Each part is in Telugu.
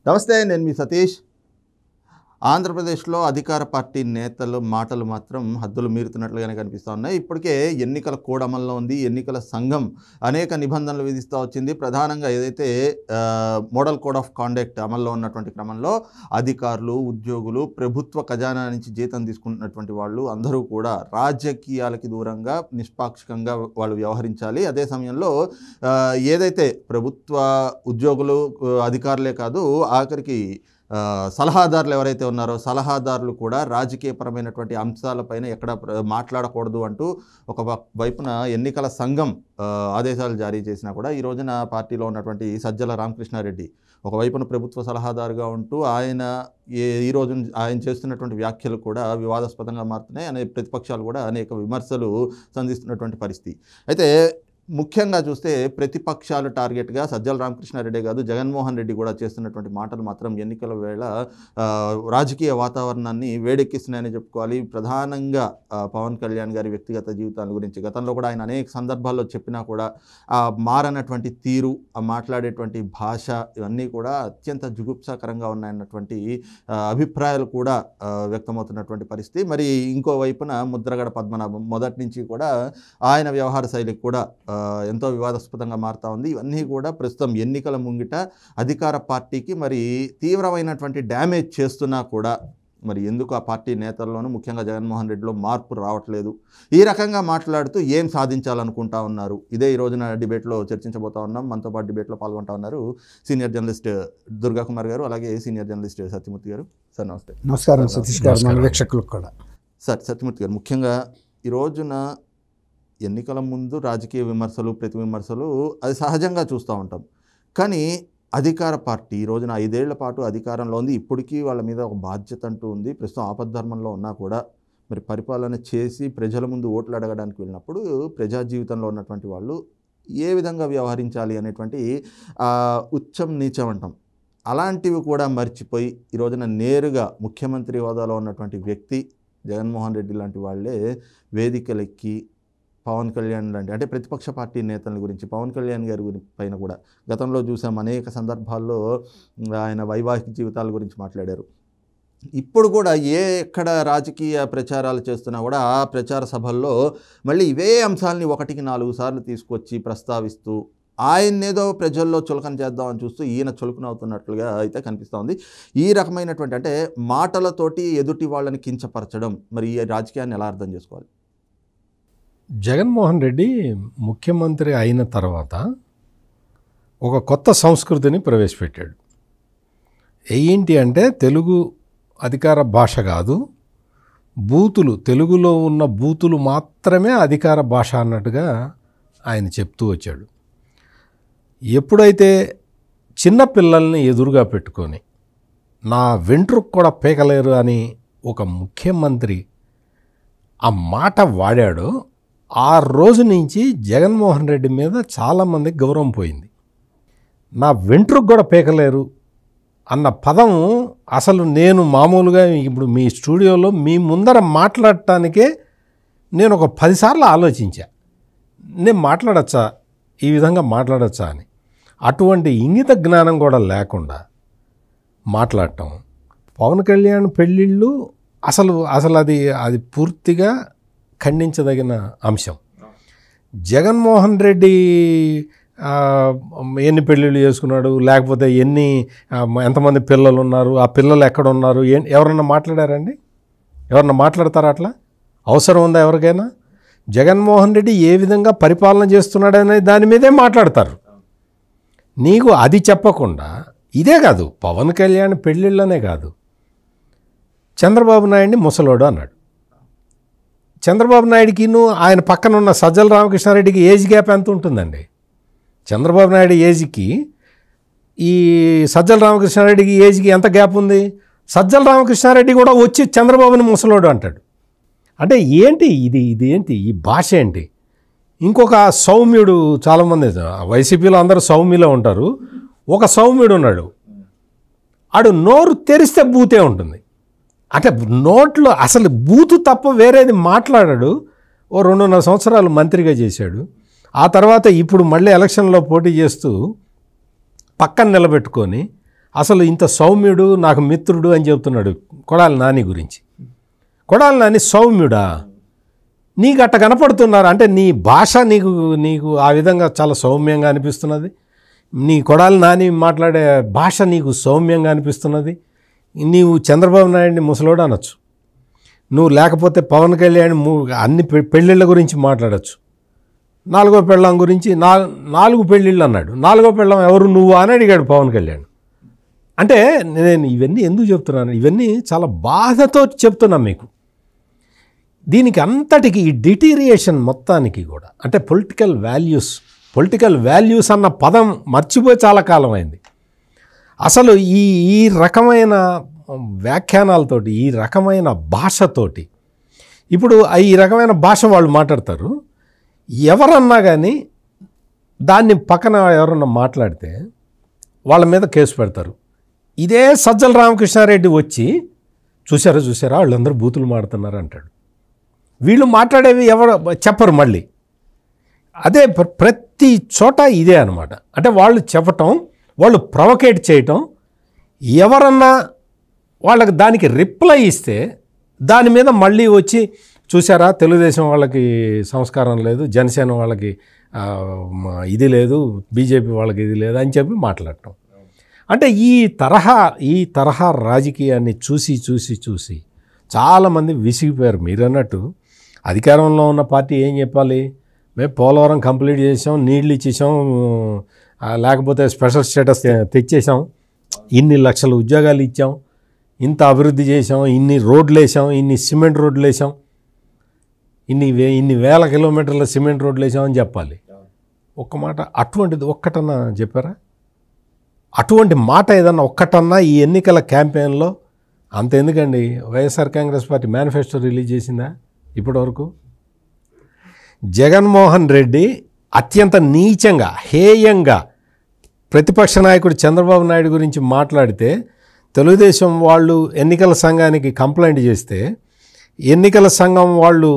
నమస్తే, నేను మీ సతీష్. ఆంధ్రప్రదేశ్లో అధికార పార్టీ నేతలు మాటలు మాత్రం హద్దులు మీరుతున్నట్లుగానే కనిపిస్తూ ఉన్నాయి. ఇప్పటికే ఎన్నికల కోడ్ అమల్లో ఉంది. ఎన్నికల సంఘం అనేక నిబంధనలు విధిస్తూ వచ్చింది. ప్రధానంగా ఏదైతే మోడల్ కోడ్ ఆఫ్ కాండక్ట్ అమల్లో ఉన్నటువంటి క్రమంలో అధికారులు, ఉద్యోగులు, ప్రభుత్వ ఖజానా నుంచి జీతం తీసుకుంటున్నటువంటి వాళ్ళు అందరూ కూడా రాజకీయాలకి దూరంగా నిష్పాక్షికంగా వాళ్ళు వ్యవహరించాలి. అదే సమయంలో ఏదైతే ప్రభుత్వ ఉద్యోగులు, అధికారులే కాదు, ఆఖరికి సలహాదారులు ఎవరైతే ఉన్నారో సలహాదారులు కూడా రాజకీయపరమైనటువంటి అంశాలపైన ఎక్కడ మాట్లాడకూడదు అంటూ ఒక వైపున ఎన్నికల సంఘం ఆదేశాలు జారీ చేసినా కూడా ఈ రోజున పార్టీలో ఉన్నటువంటి సజ్జల రామకృష్ణారెడ్డి ఒకవైపున ప్రభుత్వ సలహాదారుగా ఉంటూ ఈ రోజు ఆయన చేస్తున్నటువంటి వ్యాఖ్యలు కూడా వివాదాస్పదంగా మారుతున్నాయి. ప్రతిపక్షాలు కూడా అనేక విమర్శలు సంధిస్తున్నటువంటి పరిస్థితి. అయితే ముఖ్యంగా చూస్తే ప్రతిపక్షాలు టార్గెట్గా సజ్జల రామకృష్ణారెడ్డి కాదు, జగన్మోహన్ రెడ్డి కూడా చేస్తున్నటువంటి మాటలు మాత్రం ఎన్నికల వేళ రాజకీయ వాతావరణాన్ని వేడెక్కిస్తున్నాయని చెప్పుకోవాలి. ప్రధానంగా పవన్ కళ్యాణ్ గారి వ్యక్తిగత జీవితాల గురించి గతంలో కూడా ఆయన అనేక సందర్భాల్లో చెప్పినా కూడా మారనటువంటి తీరు, మాట్లాడేటువంటి భాష ఇవన్నీ కూడా అత్యంత జుగుప్సాకరంగా ఉన్నాయన్నటువంటి అభిప్రాయాలు కూడా వ్యక్తమవుతున్నటువంటి పరిస్థితి. మరి ఇంకోవైపున ముద్రగడ పద్మనాభం మొదటి నుంచి కూడా ఆయన వ్యవహార శైలికి కూడా ఎంతో వివాదాస్పదంగా మారుతూ ఉంది. ఇవన్నీ కూడా ప్రస్తుతం ఎన్నికల ముంగిట అధికార పార్టీకి మరి తీవ్రమైనటువంటి డ్యామేజ్ చేస్తున్నా కూడా మరి ఎందుకు ఆ పార్టీ నేతల్లోనూ ముఖ్యంగా జగన్మోహన్ రెడ్డిలో మార్పు రావట్లేదు, ఈ రకంగా మాట్లాడుతూ ఏం సాధించాలనుకుంటా ఉన్నారు, ఇదే ఈ రోజున డిబేట్లో చర్చించబోతా ఉన్నాం. మనతో పాటు డిబేట్లో పాల్గొంటా ఉన్నారు సీనియర్ జర్నలిస్ట్ దుర్గా కుమార్ గారు, అలాగే సీనియర్ జర్నలిస్ట్ సత్యమూర్తి గారు. సార్ నమస్తే. నమస్కారం సతీష్ గారు, మన వీక్షకులకు కూడా. సార్ సత్యమూర్తి గారు, ముఖ్యంగా ఈ రోజున ఎన్నికల ముందు రాజకీయ విమర్శలు, ప్రతి విమర్శలు అది సహజంగా చూస్తూ ఉంటాం. కానీ అధికార పార్టీ ఈ రోజున 5 ఏళ్ల పాటు అధికారంలో ఉంది. ఇప్పటికీ వాళ్ళ మీద ఒక బాధ్యత అంటూ ఉంది. ప్రస్తుతం ఆపద్ధర్మంలో ఉన్నా కూడా మరి పరిపాలన చేసి ప్రజల ముందు ఓట్లు అడగడానికి వెళ్ళినప్పుడు ప్రజా జీవితంలో ఉన్నటువంటి వాళ్ళు ఏ విధంగా వ్యవహరించాలి అనేటువంటి ఉచ్చం నీచం అంటాం, అలాంటివి కూడా మర్చిపోయి ఈ రోజున నేరుగా ముఖ్యమంత్రి హోదాలో ఉన్నటువంటి వ్యక్తి జగన్మోహన్ రెడ్డి లాంటి వాళ్ళే వేదికలెక్కి పవన్ కళ్యాణ్ లాంటి అంటే ప్రతిపక్ష పార్టీ నేతల గురించి, పవన్ కళ్యాణ్ గారి పైన కూడా గతంలో చూసాం అనేక సందర్భాల్లో ఆయన వైవాహిక జీవితాల గురించి మాట్లాడారు. ఇప్పుడు కూడా ఎక్కడ రాజకీయ ప్రచారాలు చేస్తున్నా కూడా ఆ ప్రచార సభల్లో మళ్ళీ ఇవే అంశాలని 1-4 సార్లు తీసుకొచ్చి ప్రస్తావిస్తూ ఆయన్నేదో ప్రజల్లో చులకన చేద్దామని చూస్తూ ఈయన చులకనవుతున్నట్లుగా అయితే కనిపిస్తూ ఉంది. ఈ రకమైనటువంటి అంటే మాటలతోటి ఎదుటి వాళ్ళని కించపరచడం, మరి ఈ రాజకీయాన్ని ఎలా అర్థం చేసుకోవాలి? జగన్మోహన్ రెడ్డి ముఖ్యమంత్రి అయిన తర్వాత ఒక కొత్త సంస్కృతిని ప్రవేశపెట్టాడు. ఏంటి అంటే తెలుగు అధికార భాష కాదు, బూతులు, తెలుగులో ఉన్న బూతులు మాత్రమే అధికార భాష అన్నట్టుగా ఆయన చెప్తూ వచ్చాడు. ఎప్పుడైతే చిన్న పిల్లల్ని ఎదురుగా పెట్టుకొని నా వెంట్రుకు కూడా పీకలేరు అని ఒక ముఖ్యమంత్రి ఆ మాట వాడాడో ఆ రోజు నుంచి జగన్మోహన్ రెడ్డి మీద చాలామందికి గౌరవం పోయింది. నా వెంట్రుకు కూడా పీకలేరు అన్న పదం అసలు నేను మామూలుగా ఇప్పుడు మీ స్టూడియోలో మీ ముందర మాట్లాడటానికే నేను ఒక 10 సార్లు ఆలోచించా, నేను మాట్లాడచ్చా, ఈ విధంగా మాట్లాడచ్చా అని. అటువంటి ఇంగిత జ్ఞానం కూడా లేకుండా మాట్లాడటం. పవన్ కళ్యాణ్ పెళ్ళిళ్ళు అసలు అది పూర్తిగా ఖండించదగిన అంశం. జగన్మోహన్ రెడ్డి ఎన్ని పెళ్ళిళ్ళు చేసుకున్నాడు, లేకపోతే ఎంతమంది పిల్లలు ఉన్నారు, ఆ పిల్లలు ఎక్కడ ఉన్నారు, ఎవరన్నా మాట్లాడారండి? ఎవరన్నా మాట్లాడతారా? అట్లా అవసరం ఉందా ఎవరికైనా? జగన్మోహన్ రెడ్డి ఏ విధంగా పరిపాలన చేస్తున్నాడనే దాని మీదే మాట్లాడతారు. నీకు అది చెప్పకుండా ఇదే కాదు, పవన్ కళ్యాణ్ పెళ్ళిళ్ళనే కాదు, చంద్రబాబు నాయుడిని ముసలోడు అన్నాడు. చంద్రబాబు నాయుడికి ఆయన పక్కన ఉన్న సజ్జల రామకృష్ణారెడ్డికి ఏజ్ గ్యాప్ ఎంత ఉంటుందండి? చంద్రబాబు నాయుడు ఏజ్కి ఈ సజ్జల రామకృష్ణారెడ్డికి ఏజ్కి ఎంత గ్యాప్ ఉంది? సజ్జల రామకృష్ణారెడ్డి కూడా వచ్చి చంద్రబాబుని ముసలోడు అంటాడు. అంటే ఏంటి ఇది ఏంటి ఈ భాష ఏంటి? ఇంకొక సౌమ్యుడు, చాలామంది వైసీపీలో అందరూ సౌమ్యులో ఉంటారు, ఒక సౌమ్యుడు ఉన్నాడు, ఆడు నోరు తెరిస్తే బూతే ఉంటుంది. అంటే నోట్లో అసలు బూతు తప్ప వేరేది మాట్లాడాడు. ఓ 2.5 సంవత్సరాలు మంత్రిగా చేశాడు. ఆ తర్వాత ఇప్పుడు మళ్ళీ ఎలక్షన్లో పోటీ చేస్తూ పక్కన నిలబెట్టుకొని అసలు ఇంత సౌమ్యుడు, నాకు మిత్రుడు అని చెప్తున్నాడు కొడాలి నాని గురించి. కొడాలి నాని సౌమ్యుడా? నీకు అట్ట కనపడుతున్నారు అంటే నీ భాష నీకు ఆ విధంగా చాలా సౌమ్యంగా అనిపిస్తున్నది. నీ కొడాలి నాని మాట్లాడే భాష నీకు సౌమ్యంగా అనిపిస్తున్నది. నీవు చంద్రబాబు నాయుడిని ముసలోడు అనొచ్చు, నువ్వు లేకపోతే పవన్ కళ్యాణ్ అన్ని పెళ్ళిళ్ళ గురించి మాట్లాడచ్చు. 4వ పెళ్ళాం గురించి 4 పెళ్ళిళ్ళు అన్నాడు. 4వ పెళ్ళాం ఎవరు నువ్వు అని అడిగాడు పవన్ కళ్యాణ్. అంటే నేను ఇవన్నీ ఎందుకు చెప్తున్నాను, ఇవన్నీ చాలా బాధతో చెప్తున్నాను మీకు. దీనికి అంతటికి ఈ డిటీరియేషన్ మొత్తానికి కూడా అంటే పొలిటికల్ వాల్యూస్ అన్న పదం మర్చిపోయి చాలా కాలం అయింది. అసలు ఈ రకమైన వ్యాఖ్యానాలతోటి, ఈ రకమైన భాషతోటి, ఇప్పుడు ఈ రకమైన భాష వాళ్ళు మాట్లాడతారు. ఎవరన్నా కానీ దాన్ని పక్కన ఎవరన్నా మాట్లాడితే వాళ్ళ మీద కేసు పెడతారు. ఇదే సజ్జల రామకృష్ణారెడ్డి వచ్చి చూసారా వాళ్ళందరూ బూతులు మాడుతున్నారు అంటాడు. వీళ్ళు మాట్లాడేవి ఎవరు చెప్పరు మళ్ళీ. అదే ప్రతి చోట ఇదే అనమాట. అంటే వాళ్ళు చెప్పటం, వాళ్ళు ప్రొవకేట్ చేయటం, ఎవరన్నా వాళ్ళకి దానికి రిప్లై ఇస్తే దాని మీద మళ్ళీ వచ్చి చూసారా తెలుగుదేశం వాళ్ళకి సంస్కారం లేదు, జనసేన వాళ్ళకి ఇది లేదు, బీజేపీ వాళ్ళకి ఇది లేదు అని చెప్పి మాట్లాడటం. అంటే ఈ తరహా రాజకీయాన్ని చూసి చాలామంది విసిగిపోయారు. మీరు అన్నట్టు అధికారంలో ఉన్న పార్టీ ఏం చెప్పాలి, మేము పోలవరం కంప్లీట్ చేసాం, నీళ్ళు ఇచ్చేసాం, లేకపోతే స్పెషల్ స్టేటస్ తెచ్చేసాం, ఇన్ని లక్షల ఉద్యోగాలు ఇచ్చాం, ఇంత అభివృద్ధి చేసాం, ఇన్ని రోడ్లు వేసాం, ఇన్ని సిమెంట్ రోడ్లు వేసాం, ఇన్ని వేల కిలోమీటర్ల సిమెంట్ రోడ్లు వేసామని చెప్పాలి. ఒక్క మాట అటువంటిది ఒక్కటన్నా చెప్పారా? అటువంటి మాట ఏదన్నా ఒక్కటన్నా ఈ ఎన్నికల క్యాంపెయిన్లో? అంత ఎందుకండి, YSR Congress party manifesto release చేసిందా ఇప్పటివరకు? జగన్మోహన్ రెడ్డి అత్యంత నీచంగా, హేయంగా ప్రతిపక్ష నాయకుడు చంద్రబాబు నాయుడు గురించి మాట్లాడితే తెలుగుదేశం వాళ్ళు ఎన్నికల సంఘానికి కంప్లైంట్ చేస్తే ఎన్నికల సంఘం వాళ్ళు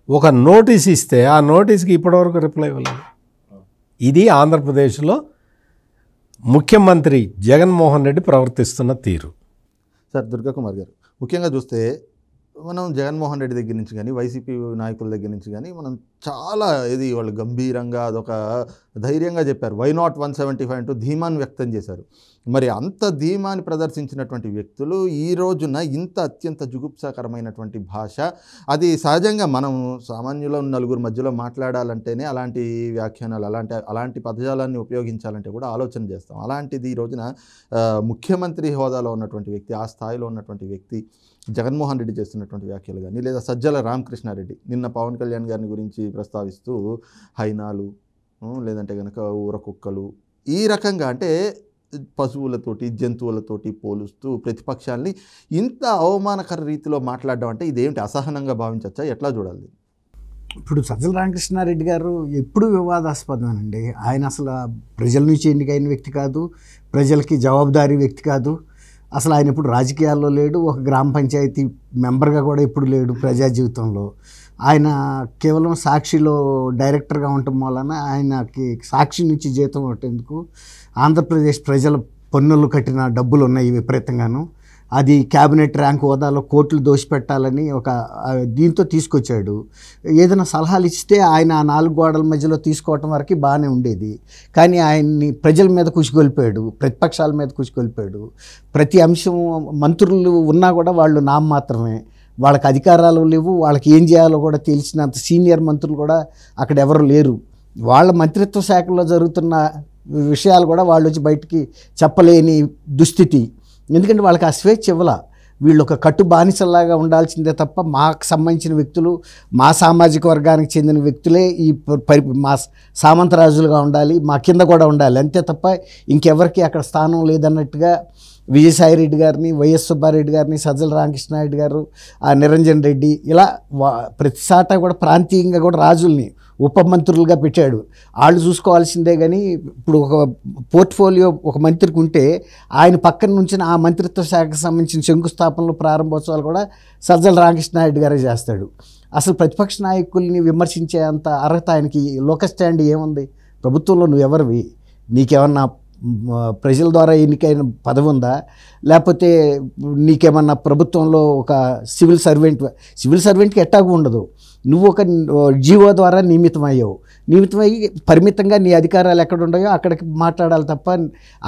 ఒక నోటీస్ ఇస్తే ఆ నోటీస్కి ఇప్పటివరకు రిప్లై ఇవ్వలేదు. ఇది ఆంధ్రప్రదేశ్లో ముఖ్యమంత్రి జగన్మోహన్ రెడ్డి ప్రవర్తిస్తున్న తీరు. సార్ దుర్గాకుమార్ గారు, ముఖ్యంగా చూస్తే మనం జగన్మోహన్ రెడ్డి దగ్గర నుంచి కానీ వైసీపీ నాయకుల దగ్గర నుంచి కానీ మనం చాలా వాళ్ళు గంభీరంగా అదొక ధైర్యంగా చెప్పారు. వై నాట్ 175 అంటూ ధీమాన్ని వ్యక్తం చేశారు. మరి అంత ధీమాన్ని ప్రదర్శించినటువంటి వ్యక్తులు ఈ రోజున ఇంత అత్యంత జుగుప్సాకరమైనటువంటి భాష, అది సహజంగా మనం సామాన్యుల నలుగురు మధ్యలో మాట్లాడాలంటేనే అలాంటి వ్యాఖ్యానాలు, అలాంటి పదజాలాన్ని ఉపయోగించాలంటే కూడా ఆలోచన చేస్తాం. అలాంటిది ఈ రోజున ముఖ్యమంత్రి హోదాలో ఉన్నటువంటి వ్యక్తి, ఆ స్థాయిలో ఉన్నటువంటి వ్యక్తి జగన్మోహన్ రెడ్డి చేస్తున్నటువంటి వ్యాఖ్యలు కానీ, లేదా సజ్జల రామకృష్ణారెడ్డి నిన్న పవన్ కళ్యాణ్ గారిని గురించి ప్రస్తావిస్తూ హైనాలు, లేదంటే కనుక ఊరకుక్కలు, ఈ రకంగా అంటే పశువులతోటి జంతువులతోటి పోలుస్తూ ప్రతిపక్షాల్ని ఇంత అవమానకర రీతిలో మాట్లాడడం అంటే ఇదేమిటి, అసహనంగా భావించవచ్చా, ఎట్లా చూడాలి? ఇప్పుడు సజ్జల రామకృష్ణారెడ్డి గారు ఎప్పుడు వివాదాస్పదమేనండి. ఆయన అసలు ప్రజల నుంచి ఎన్నికైన వ్యక్తి కాదు, ప్రజలకి జవాబుదారీ వ్యక్తి కాదు. అసలు ఆయన ఇప్పుడు రాజకీయాల్లో లేడు, ఒక గ్రామ పంచాయతీ మెంబర్గా కూడా ఇప్పుడు లేడు ప్రజా జీవితంలో. ఆయన కేవలం సాక్షిలో డైరెక్టర్గా ఉండటం వలన ఆయనకి సాక్షి నుంచి జీతం కొట్టేందుకు ఆంధ్రప్రదేశ్ ప్రజల పన్నులు కట్టిన డబ్బులు ఉన్నాయి విపరీతంగాను. అది క్యాబినెట్ ర్యాంక్ హోదాలో కోట్లు దోషిపెట్టాలని ఒక దీంతో తీసుకొచ్చాడు. ఏదైనా సలహాలు ఇస్తే ఆయన ఆ 4 గోడల మధ్యలో తీసుకోవటం వరకు బాగానే ఉండేది. కానీ ఆయన్ని ప్రజల మీద కుసిగొల్పాడు, ప్రతిపక్షాల మీద కుసిగొల్పాడు. ప్రతి అంశం మంత్రులు ఉన్నా కూడా వాళ్ళు నామమాత్రమే, వాళ్ళకి అధికారాలు లేవు, వాళ్ళకి ఏం చేయాలో కూడా తెలిసినంత సీనియర్ మంత్రులు కూడా అక్కడ ఎవరు లేరు. వాళ్ళ మంత్రిత్వ శాఖలో జరుగుతున్న విషయాలు కూడా వాళ్ళు వచ్చి బయటికి చెప్పలేని దుస్థితి. ఎందుకంటే వాళ్ళకి ఆ స్వేచ్ఛ ఇవ్వాల. వీళ్ళు ఒక కట్టు బానిసలాగా ఉండాల్సిందే తప్ప మాకు సంబంధించిన వ్యక్తులు, మా సామాజిక వర్గానికి చెందిన వ్యక్తులే ఈ మా సామంతరాజులుగా ఉండాలి, మా కింద కూడా ఉండాలి, అంతే తప్ప ఇంకెవరికి అక్కడ స్థానం లేదన్నట్టుగా విజయసాయిరెడ్డి గారిని, వైఎస్ సుబ్బారెడ్డి గారిని, సజ్జల రామకృష్ణారెడ్డి గారు, నిరంజన్ రెడ్డి, ఇలా ప్రతిసాట కూడా ప్రాంతీయంగా కూడా రాజుల్ని ఉప మంత్రులుగా పెట్టాడు. వాళ్ళు చూసుకోవాల్సిందే. కానీ ఇప్పుడు ఒక పోర్ట్ఫోలియో ఒక మంత్రికి ఉంటే ఆయన పక్కన నుంచి ఆ మంత్రిత్వ శాఖకు సంబంధించిన శంకుస్థాపనలు, ప్రారంభోత్సవాలు కూడా సజ్జల రామకృష్ణారెడ్డి గారే చేస్తాడు. అసలు ప్రతిపక్ష నాయకుల్ని విమర్శించే అంత అర్హత ఆయనకి లోక స్టాండ్ ఏముంది? ప్రభుత్వంలో నువ్వెవరివి? నీకేమన్నా ప్రజల ద్వారా ఎన్నికైన పదవి ఉందా, లేకపోతే నీకేమన్నా ప్రభుత్వంలో ఒక సివిల్ సర్వెంట్కి ఎట్టాగు ఉండదు. నువ్వు ఒక జీవో ద్వారా నియమితమై పరిమితంగా నీ అధికారాలు ఎక్కడ ఉన్నాయో అక్కడికి మాట్లాడాలి తప్ప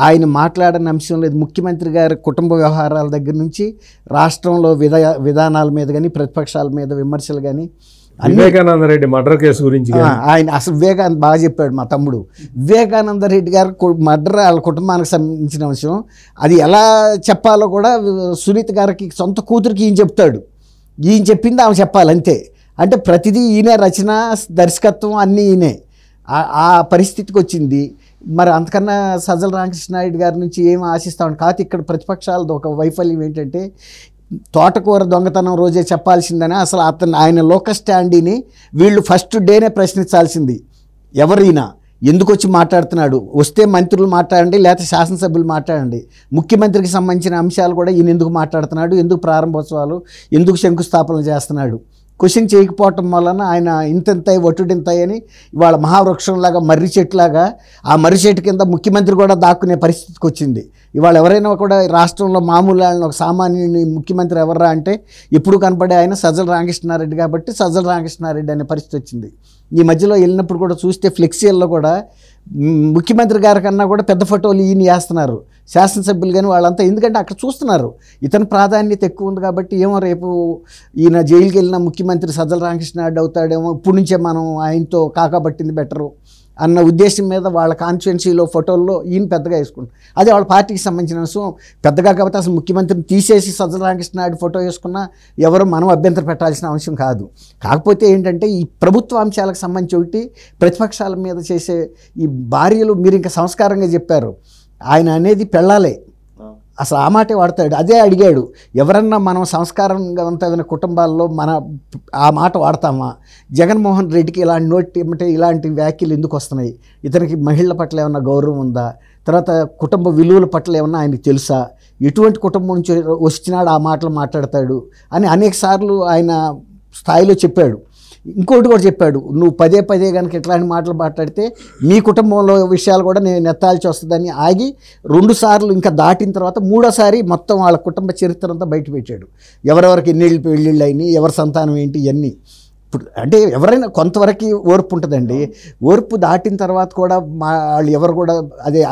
ఆయన మాట్లాడని అంశం లేదు. ముఖ్యమంత్రి గారి కుటుంబ వ్యవహారాల దగ్గర నుంచి రాష్ట్రంలో విధానాల మీద కానీ ప్రతిపక్షాల మీద విమర్శలు కానీ వివేకానంద రెడ్డి మర్డర్ కేసు గురించి ఆయన అసలు వివేకానంద బాగా చెప్పాడు మా తమ్ముడు. వివేకానంద రెడ్డి గారు మర్డర్ వాళ్ళ కుటుంబానికి సంబంధించిన అంశం, అది ఎలా చెప్పాలో కూడా సునీత గారికి సొంత కూతురికి ఈయన చెప్తాడు, ఈయన చెప్పింది ఆమె చెప్పాలి అంతే. అంటే ప్రతిదీ ఈయనే, రచన దర్శకత్వం అన్నీ ఈయనే. ఆ పరిస్థితికి వచ్చింది. మరి అంతకన్నా సజ్జల రామకృష్ణారెడ్డి గారి నుంచి ఏం ఆశిస్తామని కాదు. ఇక్కడ ప్రతిపక్షాలది ఒక వైఫల్యం ఏంటంటే తోటకూర దొంగతనం రోజే చెప్పాల్సిందని అసలు ఆయన లోకల్ స్టాండీని వీళ్ళు ఫస్ట్ డేనే ప్రశ్నించాల్సింది. ఎవరైనా ఎందుకు వచ్చి మాట్లాడుతున్నాడు, వస్తే మంత్రులు మాట్లాడండి లేకపోతే శాసనసభ్యులు మాట్లాడండి, ముఖ్యమంత్రికి సంబంధించిన అంశాలు కూడా ఈయన ఎందుకు మాట్లాడుతున్నాడు, ఎందుకు ప్రారంభోత్సవాలు, ఎందుకు శంకుస్థాపనలు చేస్తున్నాడు, క్వశ్చన్ చేయకపోవటం వలన ఆయన ఇంతెంతాయి ఒట్టుడింతాయి అని ఇవాళ మహావృక్షంలాగా మర్రి చెట్టులాగా ఆ మర్రి చెట్టు కింద ముఖ్యమంత్రి కూడా దాక్కునే పరిస్థితికి వచ్చింది. ఇవాళ ఎవరైనా కూడా రాష్ట్రంలో మామూలు ఒక సామాన్యుని ముఖ్యమంత్రి ఎవర్రా అంటే ఎప్పుడు కనపడే ఆయన సజ్జల రామకృష్ణారెడ్డి కాబట్టి సజ్జల రామకృష్ణారెడ్డి అనే పరిస్థితి వచ్చింది. ఈ మధ్యలో వెళ్ళినప్పుడు కూడా చూస్తే ఫ్లెక్సీల్లో కూడా ముఖ్యమంత్రి గారి కన్నా కూడా పెద్ద ఫోటోలు ఈయన వేస్తున్నారు శాసనసభ్యులు కానీ వాళ్ళంతా. ఎందుకంటే అక్కడ చూస్తున్నారు ఇతని ప్రాధాన్యత ఎక్కువ ఉంది కాబట్టి ఏమో రేపు ఈయన జైలుకి వెళ్ళిన ముఖ్యమంత్రి సజ్జల రామకృష్ణారెడ్డి అవుతాడేమో, ఇప్పటి నుంచే మనం ఆయనతో కాకపట్టింది బెటరు అన్న ఉద్దేశం మీద వాళ్ళ కాన్స్టిట్యున్సీలో ఫోటోల్లో ఈయన పెద్దగా వేసుకుంటారు. అదే వాళ్ళ పార్టీకి సంబంధించిన అంశం పెద్దగా కాబట్టి అసలు ముఖ్యమంత్రిని తీసేసి సజ్జల రామకృష్ణారెడ్డి ఫోటో వేసుకున్నా ఎవరు మనం అభ్యంతరం పెట్టాల్సిన అంశం కాదు. కాకపోతే ఏంటంటే ఈ ప్రభుత్వ అంశాలకు సంబంధించి ఒకటి ప్రతిపక్షాల మీద చేసే ఈ భార్యలు మీరు ఇంకా సంస్కారంగా చెప్పారు, ఆయన అనేది పెళ్ళాలే, అసలు ఆ మాటే వాడతాడు. అదే అడిగాడు, ఎవరన్నా మనం సంస్కారంగా కుటుంబాల్లో ఆ మాట వాడతామా? జగన్మోహన్ రెడ్డికి ఇలాంటి వ్యాఖ్యలు ఎందుకు వస్తున్నాయి? ఇతనికి మహిళల పట్ల ఏమన్నా గౌరవం ఉందా? తర్వాత కుటుంబ విలువల పట్ల ఏమన్నా ఆయనకు తెలుసా? ఎటువంటి కుటుంబం నుంచి వచ్చినాడు ఆ మాటలు మాట్లాడతాడు అని అనేక సార్లు ఆయన స్థాయిలో చెప్పాడు. ఇంకోటి కూడా చెప్పాడు, నువ్వు పదే కనుక ఇట్లాంటి మాటలు మాట్లాడితే మీ కుటుంబంలో విషయాలు కూడా నేను నెత్తాల్సి వస్తుందని ఆగి 2 సార్లు ఇంకా దాటిన తర్వాత 3వ సారి మొత్తం వాళ్ళ కుటుంబ చరిత్ర అంతా బయట పెట్టాడు. ఎవరెవరికి ఎన్నేళ్ళు పెళ్ళిళ్ళు అయినాయి, ఎవరి సంతానం ఏంటి ఇవన్నీ. ఇప్పుడు అంటే ఎవరైనా కొంతవరకు ఓర్పు ఉంటుందండి. ఓర్పు దాటిన తర్వాత కూడా వాళ్ళు ఎవరు కూడా అదే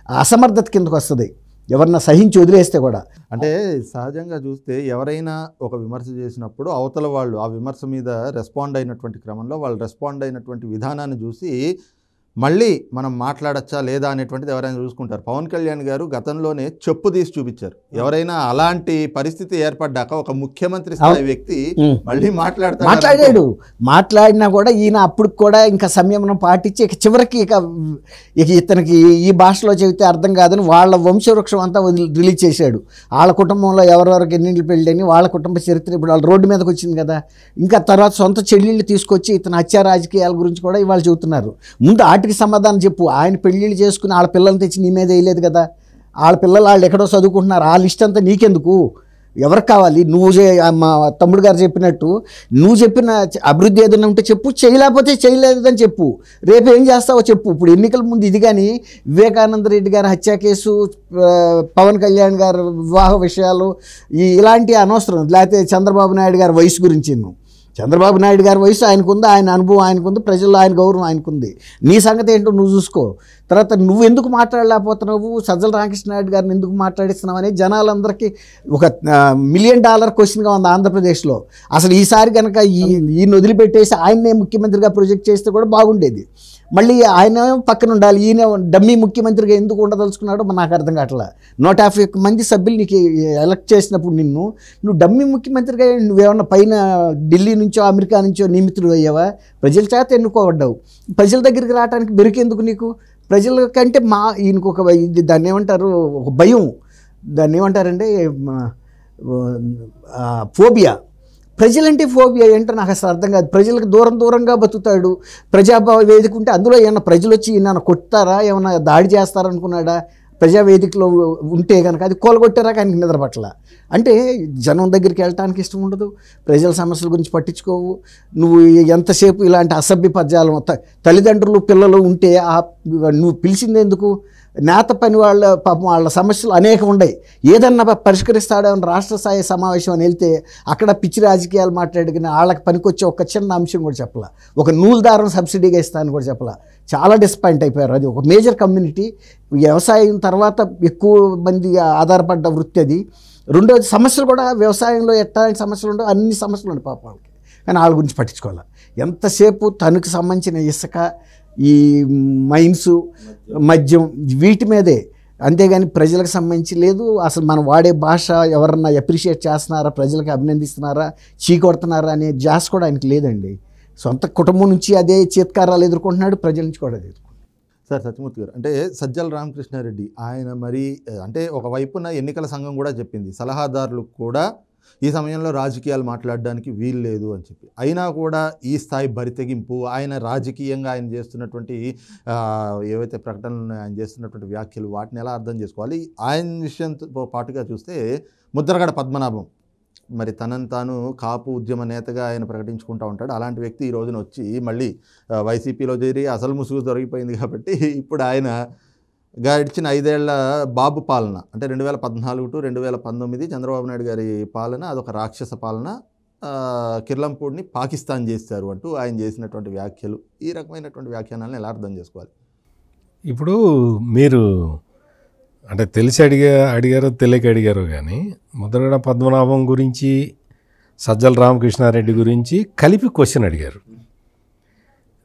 అసమర్థత కిందకు వస్తుంది, ఎవరన్నా సహించి వదిలేస్తే కూడా. అంటే సహజంగా చూస్తే ఎవరైనా ఒక విమర్శ చేసినప్పుడు అవతల వాళ్ళు ఆ విమర్శ మీద రెస్పాండ్ అయినటువంటి క్రమంలో వాళ్ళు రెస్పాండ్ అయినటువంటి విధానాన్ని చూసి మళ్ళీ మనం మాట్లాడచ్చా లేదా అనేటువంటిది ఎవరైనా చూసుకుంటారు. పవన్ కళ్యాణ్ గారు గతంలోనే చెప్పు తీసి చూపించారు. ఎవరైనా అలాంటి పరిస్థితి ఏర్పడ్డాక ఒక ముఖ్యమంత్రి స్థాయి వ్యక్తి మళ్ళీ మాట్లాడాడు. మాట్లాడినా కూడా ఈయన అప్పుడు కూడా ఇంకా సంయమనం పాటించి ఇక చివరికి ఇక ఇతనికి ఈ భాషలో చెబితే అర్థం కాదని వాళ్ళ వంశవృక్షం అంతా రిలీజ్ చేశాడు. వాళ్ళ కుటుంబంలో ఎవరెవరికి ఎన్నింటి పెళ్ళని వాళ్ళ కుటుంబ చరిత్ర ఇప్పుడు వాళ్ళ రోడ్డు మీదకి వచ్చింది కదా. ఇంకా తర్వాత సొంత చెల్లెళ్ళు తీసుకొచ్చి ఇతను హత్యా రాజకీయాల గురించి కూడా ఇవాళ చెబుతున్నారు. ముందు వాటికి సమాధానం చెప్పు. ఆయన పెళ్ళిళ్ళు చేసుకుని వాళ్ళ పిల్లల్ని తెచ్చి నీ మీద వేయలేదు కదా. వాళ్ళ పిల్లలు వాళ్ళు ఎక్కడో చదువుకుంటున్నారు, ఆ లిస్ట్ అంతా నీకెందుకు? ఎవరికి కావాలి? నువ్వు మా తమ్ముడు గారు చెప్పినట్టు నువ్వు చెప్పిన అభివృద్ధి ఏదైనా ఉంటే చెప్పు, చేయలేకపోతే చేయలేదని చెప్పు, రేపు ఏం చేస్తావో చెప్పు. ఇప్పుడు ఎన్నికల ముందు ఇది కానీ వివేకానంద రెడ్డి గారి హత్య కేసు, పవన్ కళ్యాణ్ గారు వివాహ విషయాలు ఇలాంటి అనవసరం. లేకపోతే చంద్రబాబు నాయుడు గారి వయసు గురించి, చంద్రబాబు నాయుడు గారి వయసు ఆయనకుంది, ఆయన అనుభవం ఆయనకుంది, ప్రజల్లో ఆయన గౌరవం ఆయనకుంది. నీ సంగతి ఏంటో నువ్వు చూసుకో. తర్వాత నువ్వు ఎందుకు మాట్లాడలేకపోతున్నావు, సజ్జల రామకృష్ణారెడ్డి గారిని ఎందుకు మాట్లాడిస్తున్నావు అని జనాలందరికీ ఒక $1 మిలియన్ క్వశ్చన్గా ఉంది ఆంధ్రప్రదేశ్లో. అసలు ఈసారి కనుక ఈయన వదిలిపెట్టేసి ఆయన్నే ముఖ్యమంత్రిగా ప్రొజెక్ట్ చేస్తే కూడా బాగుండేది. మళ్ళీ ఆయన పక్కన ఉండాలి. ఈయన డమ్మీ ముఖ్యమంత్రిగా ఎందుకు ఉండదలుచుకున్నాడో నాకు అర్థం కావట్లా. 151 మంది సభ్యులు నీకు ఎలక్ట్ చేసినప్పుడు నువ్వు డమ్మీ ముఖ్యమంత్రిగా నువ్వేమన్నా పైన ఢిల్లీ నుంచో అమెరికా నుంచో నియమితుడు అయ్యావా? ప్రజల చేత ఎన్నుకోబడ్డావు. ప్రజల దగ్గరికి రావడానికి బెరికెందుకు నీకు? ప్రజల కంటే ఈయనకు ఒక దాన్ని ఏమంటారు, ఒక భయం, దాన్ని ఏమంటారంటే ఫోబియా. ప్రజలంటే ఫోబియా ఏంటో నాకు అసలు అర్థం కాదు. ప్రజలకు దూరంగా బతుకుతాడు. ప్రజాభావ వేదిక ఉంటే అందులో ఏమన్నా ప్రజలు వచ్చి ఏమన్నా కొట్టారా, ఏమన్నా దాడి చేస్తారనుకున్నాడా? ప్రజావేదికలో ఉంటే కనుక అది కోలగొట్టారా కానీ నిద్రపట్ల. అంటే జనం దగ్గరికి వెళ్ళటానికి ఇష్టం ఉండదు, ప్రజల సమస్యల గురించి పట్టించుకోవు. నువ్వు ఎంతసేపు ఇలాంటి అసభ్య పద్యాలు తల్లిదండ్రులు పిల్లలు ఉంటే నువ్వు పిలిచింది ఎందుకు? నేత పని వాళ్ళ పాపం వాళ్ళ సమస్యలు అనేకం ఉన్నాయి. ఏదన్నా పరిష్కరిస్తాడని రాష్ట్ర స్థాయి సమావేశం అని వెళ్తే అక్కడ పిచ్చి రాజకీయాలు మాట్లాడుకుని వాళ్ళకి పనికొచ్చే ఒక చిన్న అంశం కూడా చెప్పాల, ఒక నూలు దారం సబ్సిడీగా ఇస్తానని కూడా చెప్పాల. చాలా డిసప్పాయింట్ అయిపోయారు. అది ఒక మేజర్ కమ్యూనిటీ, వ్యవసాయం తర్వాత ఎక్కువ మంది ఆధారపడ్డ వృత్తి అది. రెండోది సమస్యలు కూడా వ్యవసాయంలో ఎట్లాంటి సమస్యలు ఉండవు, అన్ని సమస్యలు ఉన్నాయి పాపం వాళ్ళకి, కానీ వాళ్ళ గురించి పట్టించుకోవాలి. ఎంతసేపు తనకు సంబంధించిన ఇసుక, ఈ మైన్స్, మద్యం వీటి మీదే, అంతేగాని ప్రజలకు సంబంధించి లేదు. అసలు మనం వాడే భాష ఎవరన్నా అప్రిషియేట్ చేస్తున్నారా, ప్రజలకు అభినందిస్తున్నారా, చీకొడుతున్నారా అనే జాస్ కూడా ఆయనకి లేదండి. సొంత కుటుంబం నుంచి అదే చేత్కారాలు ఎదుర్కొంటున్నాడు, ప్రజల నుంచి కూడా అది ఎదుర్కొంటున్నాడు. సార్ సత్యమూర్తి గారు, అంటే సజ్జల రామకృష్ణారెడ్డి ఆయన మరి అంటే ఒకవైపున ఎన్నికల సంఘం కూడా చెప్పింది సలహాదారులు కూడా ఈ సమయంలో రాజకీయాలు మాట్లాడడానికి వీలు లేదు అని చెప్పి, అయినా కూడా ఈ స్థాయి బరితెగింపు, ఆయన రాజకీయంగా ఆయన చేస్తున్నటువంటి ఏవైతే ప్రకటనలు ఉన్నాయో, ఆయన చేస్తున్నటువంటి వ్యాఖ్యలు, వాటిని ఎలా అర్థం చేసుకోవాలి? ఆయన విషయంతో పాటుగా చూస్తే ముద్రగడ పద్మనాభం మరి తనను తాను కాపు ఉద్యమ నేతగా ఆయన ప్రకటించుకుంటూ ఉంటాడు. అలాంటి వ్యక్తి ఈ రోజున వచ్చి మళ్ళీ వైసీపీలో చేరి అసలు ముసుగు దొరికిపోయింది కాబట్టి ఇప్పుడు ఆయన గడిచిన 5 ఏళ్ల బాబు పాలన, అంటే 2014 టు 2019 చంద్రబాబు నాయుడు గారి పాలన అదొక రాక్షస పాలన, కిర్లంపూడిని పాకిస్తాన్ చేస్తారు అంటూ ఆయన చేసినటువంటి వ్యాఖ్యలు, ఈ రకమైనటువంటి వ్యాఖ్యానాలను ఎలా అర్థం చేసుకోవాలి? ఇప్పుడు మీరు అంటే తెలిసి అడిగారో తెలియక అడిగారో కానీ ముద్రగడ పద్మనాభం గురించి, సజ్జల రామకృష్ణారెడ్డి గురించి కలిపి క్వశ్చన్ అడిగారు.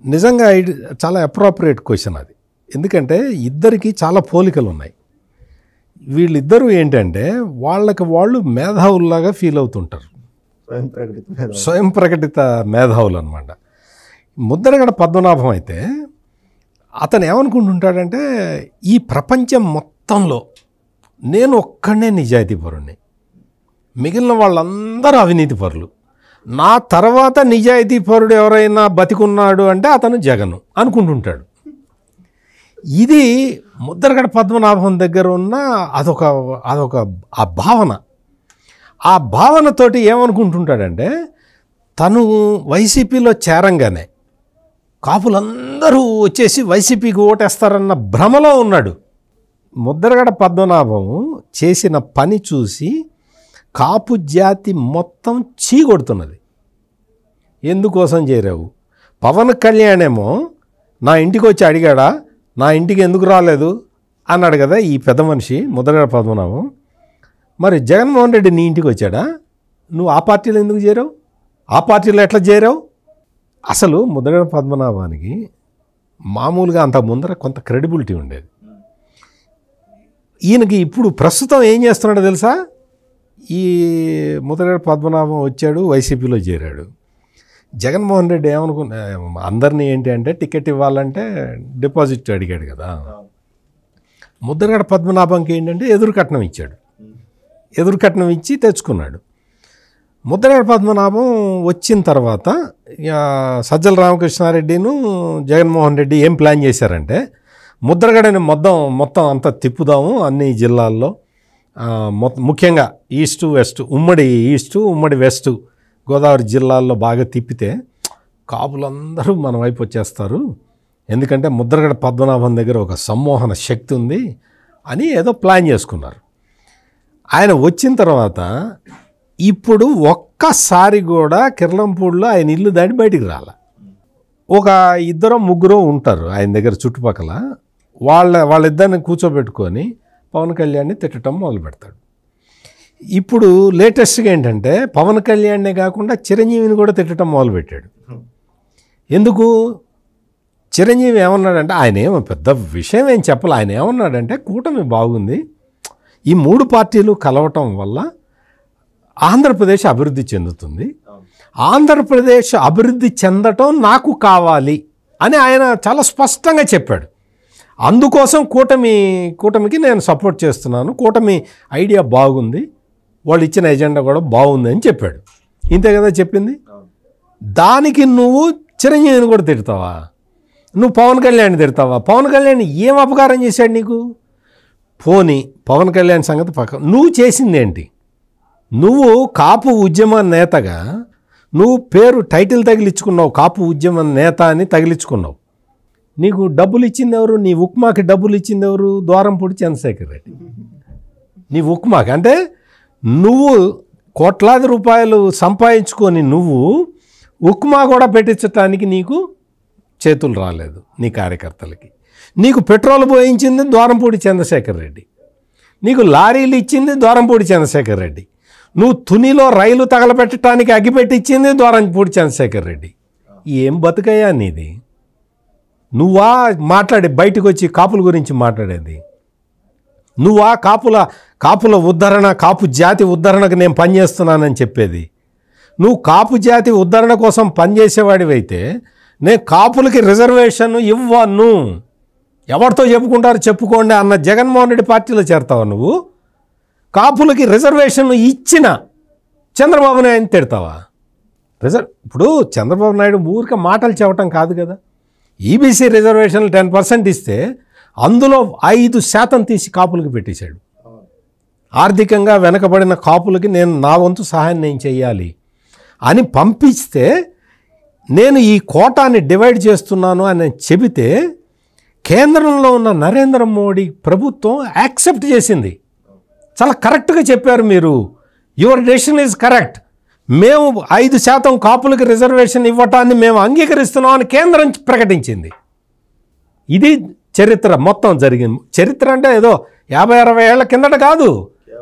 నిజంగా చాలా అప్రోప్రియేట్ క్వశ్చన్ అది. ఎందుకంటే ఇద్దరికి చాలా పోలికలు ఉన్నాయి. వీళ్ళిద్దరూ ఏంటంటే వాళ్ళకి వాళ్ళు మేధావుల్లాగా ఫీల్ అవుతుంటారు, స్వయం ప్రకటిత మేధావులు అనమాట. ముద్రగడ పద్మనాభం అయితే అతను ఏమనుకుంటుంటాడంటే ఈ ప్రపంచం మొత్తంలో నేను ఒక్కడనే నిజాయితీపరుణ్ణి, మిగిలిన వాళ్ళందరూ అవినీతిపరులు, నా తర్వాత నిజాయితీపరుడు ఎవరైనా బతికున్నాడు అంటే అతను జగను అనుకుంటుంటాడు. ఇది ముద్రగడ పద్మనాభం దగ్గర ఉన్న అదొక ఆ భావన. ఆ భావనతోటి ఏమనుకుంటుంటాడంటే తను వైసీపీలో చేరంగానే కాపులందరూ వచ్చేసి వైసీపీకి ఓటేస్తారన్న భ్రమలో ఉన్నాడు. ముద్రగడ పద్మనాభం చేసిన పని చూసి కాపు జాతి మొత్తం చీకొడుతున్నది. ఎందుకోసం చేరావు? పవన్ కళ్యాణ్ ఏమో నా ఇంటికి వచ్చి అడిగాడా, నా ఇంటికి ఎందుకు రాలేదు అన్నాడు కదా ఈ పెద్ద మనిషి ముద్రగడ పద్మనాభం. మరి జగన్మోహన్ రెడ్డి నీ ఇంటికి వచ్చాడా? నువ్వు ఆ పార్టీలో ఎందుకు చేరావు? ఆ పార్టీలో ఎట్లా చేరావు? అసలు ముద్రగడ పద్మనాభానికి మామూలుగా అంత ముందర కొంత క్రెడిబిలిటీ ఉండేది. ఈయనకి ఇప్పుడు ప్రస్తుతం ఏం చేస్తున్నాడో తెలుసా? ఈ ముద్రగడ పద్మనాభం వచ్చాడు, వైసీపీలో చేరాడు. జగన్మోహన్ రెడ్డి ఏమనుకున్నా అందరినీ ఏంటి అంటే టికెట్ ఇవ్వాలంటే డిపాజిట్ అడిగాడు కదా. ముద్రగడ పద్మనాభంకి ఏంటంటే ఎదురుకట్నం ఇచ్చాడు, ఎదురుకట్నం ఇచ్చి తెచ్చుకున్నాడు. ముద్రగడ పద్మనాభం వచ్చిన తర్వాత సజ్జల రామకృష్ణారెడ్డిను జగన్మోహన్ రెడ్డి ఏం ప్లాన్ చేశారంటే ముద్రగడని మొత్తం అంతా తిప్పుదాము అన్ని జిల్లాల్లో, ముఖ్యంగా ఈస్టు వెస్ట్, ఉమ్మడి ఈస్టు ఉమ్మడి వెస్టు గోదావరి జిల్లాల్లో బాగా తిప్పితే కాపులందరూ మన వైపు వచ్చేస్తారు, ఎందుకంటే ముద్రగడ పద్మనాభం దగ్గర ఒక సమ్మోహన శక్తి ఉంది అని ఏదో ప్లాన్ చేసుకున్నారు. ఆయన వచ్చిన తర్వాత ఇప్పుడు ఒక్కసారి కూడా కిర్లంపూడిలో ఆయన ఇల్లు దాటి బయటికి రాల. ఒక 2-3 ఉంటారు ఆయన దగ్గర చుట్టుపక్కల, వాళ్ళిద్దరిని కూర్చోబెట్టుకొని పవన్ కళ్యాణ్ని తిట్టడం మొదలు పెడతాడు. ఇప్పుడు లేటెస్ట్గా ఏంటంటే పవన్ కళ్యాణ్నే కాకుండా చిరంజీవిని కూడా తిట్టడం మొదలుపెట్టాడు. ఎందుకు? చిరంజీవి ఏమన్నాడంటే, ఆయన ఏమో పెద్ద విషయం ఏం చెప్పాలి, ఆయన ఏమన్నాడంటే కూటమి బాగుంది, ఈ 3 పార్టీలు కలవటం వల్ల ఆంధ్రప్రదేశ్ అభివృద్ధి చెందుతుంది, ఆంధ్రప్రదేశ్ అభివృద్ధి చెందటం నాకు కావాలి అని ఆయన చాలా స్పష్టంగా చెప్పాడు. అందుకోసం కూటమికి నేను సపోర్ట్ చేస్తున్నాను, కూటమి ఐడియా బాగుంది, వాళ్ళు ఇచ్చిన ఎజెండా కూడా బాగుంది అని చెప్పాడు. ఇంతే కదా చెప్పింది. దానికి నువ్వు చిరంజీవిని కూడా తిడతావా? నువ్వు పవన్ కళ్యాణ్ తిడతావా? పవన్ కళ్యాణ్ ఏం అపకారం చేశాడు నీకు? పోనీ పవన్ కళ్యాణ్ సంగతి పక్క, నువ్వు చేసింది ఏంటి? నువ్వు కాపు ఉద్యమ నేతగా నువ్వు పేరు టైటిల్ తగిలించుకున్నావు, కాపు ఉద్యమ నేత అని తగిలించుకున్నావు. నీకు డబ్బులు ఇచ్చింది ఎవరు? నీ ఉప్మాకి డబ్బులు ఇచ్చింది ఎవరు? ద్వారంపూడి చంద్రశేఖర్ రెడ్డి. నీ ఉప్మాకి అంటే నువ్వు కోట్లాది రూపాయలు సంపాదించుకొని నువ్వు ఉప్మా కూడా పెట్టించడానికి నీకు చేతులు రాలేదు నీ కార్యకర్తలకి. నీకు పెట్రోల్ పోయించింది ద్వారంపూడి చంద్రశేఖర్ రెడ్డి, నీకు లారీలు ఇచ్చింది ద్వారంపూడి చంద్రశేఖర్ రెడ్డి, నువ్వు తునిలో రైలు తగలబెట్టడానికి అగ్గిపెట్టించింది ద్వారంపూడి చంద్రశేఖర్ రెడ్డి. ఏం బతుకయ్యా నీది? నువ్వా మాట్లాడి బయటకు వచ్చి కాపుల గురించి మాట్లాడేది? నువ్వా కాపుల ఉద్ధరణ, కాపు జాతి ఉద్ధరణకు నేను పనిచేస్తున్నానని చెప్పేది? నువ్వు కాపు జాతి ఉద్ధరణ కోసం పనిచేసేవాడివైతే నేను కాపులకి రిజర్వేషన్ ఇవ్వను, ఎవరితో చెప్పుకుంటారో చెప్పుకోండి అన్న జగన్మోహన్ రెడ్డి పార్టీలో చేరతావా నువ్వు? కాపులకి రిజర్వేషన్ ఇచ్చిన చంద్రబాబు నాయుడు తిడతావా? ఇప్పుడు చంద్రబాబు నాయుడు ఊరికే మాటలు చెప్పటం కాదు కదా. ఈబీసీ రిజర్వేషన్లు 10% ఇస్తే అందులో 5% తీసి కాపులకి పెట్టేశాడు. ఆర్థికంగా వెనకబడిన కాపులకి నా వంతు సహాయం నేను చేయాలి అని పంపిస్తే నేను ఈ కోటాన్ని డివైడ్ చేస్తున్నాను అని చెబితే కేంద్రంలో ఉన్న నరేంద్ర మోడీ ప్రభుత్వం యాక్సెప్ట్ చేసింది. చాలా కరెక్ట్గా చెప్పారు మీరు, యువర్ డెసిషన్ ఈజ్ కరెక్ట్, మేము 5% కాపులకి రిజర్వేషన్ ఇవ్వటాన్ని మేము అంగీకరిస్తున్నాం అని కేంద్రం ప్రకటించింది. ఇది చరిత్ర మొత్తం జరిగింది. చరిత్ర అంటే ఏదో 50-60 ఏళ్ల కిందట కాదు,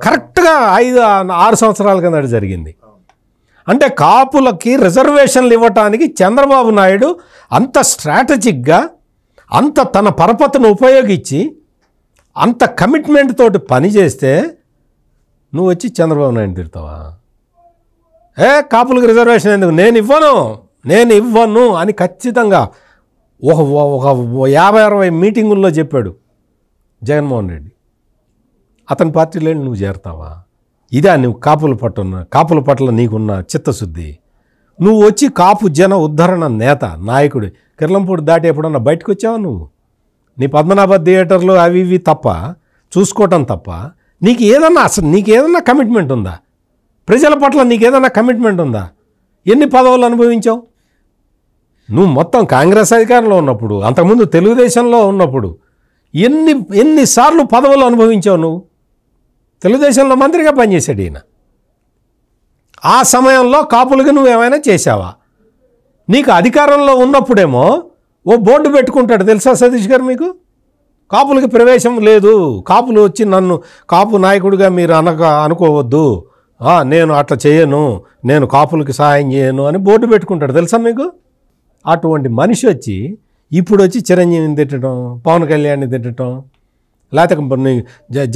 కరెక్ట్గా 5-6 సంవత్సరాల కిందట జరిగింది. అంటే కాపులకి రిజర్వేషన్లు ఇవ్వటానికి చంద్రబాబు నాయుడు అంత స్ట్రాటజిక్గా, అంత తన పరపతిని ఉపయోగించి, అంత కమిట్మెంట్ తోటి పనిచేస్తే నువ్వు వచ్చి చంద్రబాబు నాయుడు తిడతావా? కాపులకు రిజర్వేషన్ ఎందుకు, నేను ఇవ్వను అని ఖచ్చితంగా ఒక 50-60 మీటింగుల్లో చెప్పాడు జగన్మోహన్ రెడ్డి. అతని పార్టీలో నువ్వు చేరతావా? ఇదా నువ్వు కాపుల పట్ల నీకున్న చిత్తశుద్ధి? నువ్వు వచ్చి కాపు జన ఉద్ధరణ నేత, నాయకుడు కిర్లంపూడి దాటి ఎప్పుడన్నా బయటకు వచ్చావా నువ్వు? నీ పద్మనాభ థియేటర్లు అవి ఇవి తప్ప చూసుకోవటం తప్ప నీకేదన్నా కమిట్మెంట్ ఉందా? ప్రజల పట్ల నీకేదన్నా కమిట్మెంట్ ఉందా? ఎన్ని పదవులు అనుభవించావు నువ్వు? మొత్తం కాంగ్రెస్ అధికారంలో ఉన్నప్పుడు, అంతకుముందు తెలుగుదేశంలో ఉన్నప్పుడు ఎన్నిసార్లు పదవులు అనుభవించావు నువ్వు? తెలుగుదేశంలో మంత్రిగా పనిచేశాడు ఈయన. ఆ సమయంలో కాపులకి నువ్వేమైనా చేశావా? నీకు అధికారంలో ఉన్నప్పుడేమో ఓ బోర్డు పెట్టుకుంటాడు తెలుసా సతీష్ గారు మీకు, కాపులకి ప్రవేశం లేదు, కాపులు వచ్చి నన్ను కాపు నాయకుడిగా మీరు అనుకోవద్దు, నేను అట్లా చేయను, నేను కాపులకి సహాయం చేయను అని బోర్డు పెట్టుకుంటాడు తెలుసా మీకు. అటువంటి మనిషి వచ్చి ఇప్పుడు వచ్చి చిరంజీవిని తిట్టడం, పవన్ కళ్యాణ్ని తిట్టడం, లేకపోతే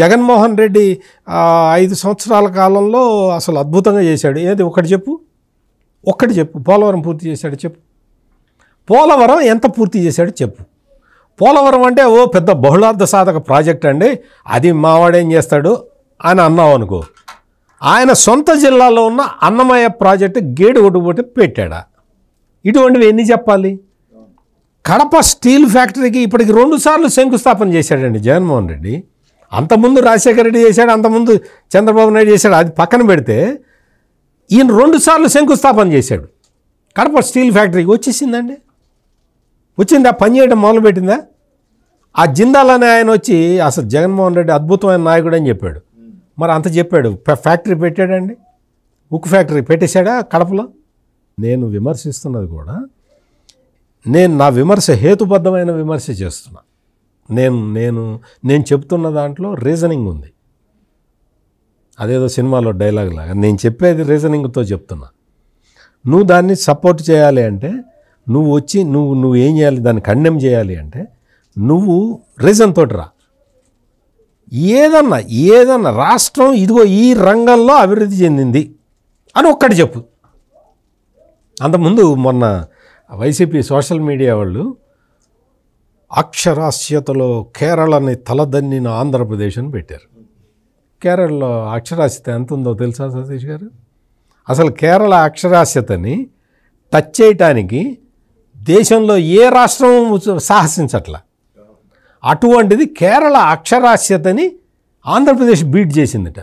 జగన్మోహన్ రెడ్డి 5 సంవత్సరాల కాలంలో అసలు అద్భుతంగా చేశాడు. ఏది ఒక్కటి చెప్పు. పోలవరం పూర్తి చేశాడు చెప్పు. పోలవరం ఎంత పూర్తి చేశాడు చెప్పు. పోలవరం అంటే ఓ పెద్ద బహుళార్థ సాధక ప్రాజెక్ట్ అండి, అది మావాడేం చేస్తాడు అని అన్నావు అనుకో, ఆయన సొంత జిల్లాలో ఉన్న అన్నమయ్య ప్రాజెక్టు గేడు ఒడ్డుబోటి పెట్టాడా? ఇటువంటివి ఎన్ని చెప్పాలి? కడప స్టీల్ ఫ్యాక్టరీకి ఇప్పటికి 2 సార్లు శంకుస్థాపన చేశాడండి జగన్మోహన్ రెడ్డి. అంతకుముందు రాజశేఖర రెడ్డి చేశాడు, అంతకుముందు చంద్రబాబు నాయుడు చేశాడు. అది పక్కన పెడితే ఈయన 2 సార్లు శంకుస్థాపన చేశాడు. కడప స్టీల్ ఫ్యాక్టరీకి వచ్చేసిందండి, వచ్చిందా? పని చేయడం మొదలుపెట్టిందా? ఆ జిందాల్ అనే ఆయన వచ్చి అసలు జగన్మోహన్ రెడ్డి అద్భుతమైన నాయకుడు అని చెప్పాడు. మరి అంత చెప్పాడు, ఫ్యాక్టరీ పెట్టాడండి, ఉక్కు ఫ్యాక్టరీ పెట్టేశాడా కడపలో? నేను విమర్శిస్తున్నది కూడా, నా విమర్శ హేతుబద్ధమైన విమర్శ చేస్తున్నా. నేను చెప్తున్న దాంట్లో రీజనింగ్ ఉంది. అదేదో సినిమాలో డైలాగ్ లాగా నేను చెప్పేది రీజనింగ్తో చెప్తున్నా. నువ్వు దాన్ని సపోర్ట్ చేయాలి అంటే నువ్వు వచ్చి నువ్వు ఏం చేయాలి, దాన్ని కండెమ్ చేయాలి అంటే నువ్వు రీజన్ తోటి రా. ఏదన్నా రాష్ట్రం ఇదిగో ఈ రంగంలో అభివృద్ధి చెందింది అని ఒక్కటి చెప్పు. అంతకుముందు మొన్న వైసీపీ సోషల్ మీడియా వాళ్ళు అక్షరాస్యతలో కేరళని తలదన్నిన ఆంధ్రప్రదేశ్ అని పెట్టారు. కేరళలో అక్షరాస్యత ఎంత ఉందో తెలుసా సతీష్ గారు? అసలు కేరళ అక్షరాస్యతని టచ్ చేయటానికి దేశంలో ఏ రాష్ట్రం సాహసించట్ల. అటువంటిది కేరళ అక్షరాస్యతని ఆంధ్రప్రదేశ్ బీట్ చేసిందట.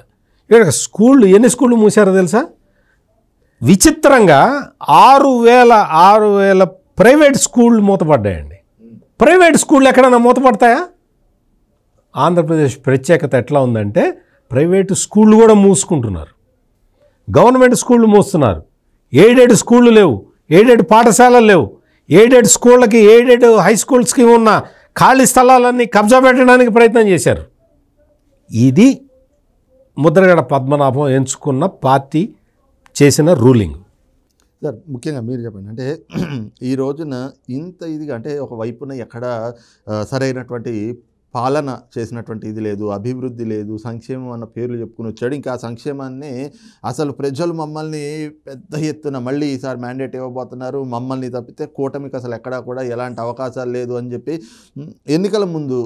ఇక్కడ ఎన్ని స్కూళ్ళు మూసారో తెలుసా? విచిత్రంగా 6,000 ప్రైవేట్ స్కూళ్ళు మూతపడ్డాయండి. ప్రైవేట్ స్కూళ్ళు ఎక్కడైనా మూతపడతాయా? ఆంధ్రప్రదేశ్ ప్రత్యేకత ఎట్లా ఉందంటే ప్రైవేటు స్కూళ్ళు కూడా మూసుకుంటున్నారు, గవర్నమెంట్ స్కూళ్ళు మూస్తున్నారు, ఎయిడెడ్ స్కూళ్ళు లేవు, ఎయిడెడ్ పాఠశాలలు లేవు, ఎయిడెడ్ స్కూళ్ళకి ఎయిడెడ్ హై స్కూల్స్కి ఉన్న ఖాళీ స్థలాలన్నీ కబ్జా పెట్టడానికి ప్రయత్నం చేశారు. ఇది ముద్రగడ పద్మనాభం ఎంచుకున్న పార్టీ చేసిన రూలింగ్. సార్ ముఖ్యంగా మీరు చెప్పండి, అంటే ఈ రోజున ఇంత ఇదిగా అంటే ఒక వైపున ఎక్కడ సరైనటువంటి పాలన చేసినటువంటి ఇది లేదు, అభివృద్ధి లేదు, సంక్షేమం అన్న పేర్లు చెప్పుకుని వచ్చాడు. ఇంకా ఆ సంక్షేమాన్ని అసలు ప్రజలు మమ్మల్ని పెద్ద ఎత్తున మళ్ళీ ఈసారి మ్యాండేట్ ఇవ్వబోతున్నారు, మమ్మల్ని తప్పితే కూటమికి అసలు ఎక్కడా కూడా ఎలాంటి అవకాశాలు లేదు అని చెప్పి ఎన్నికల ముందు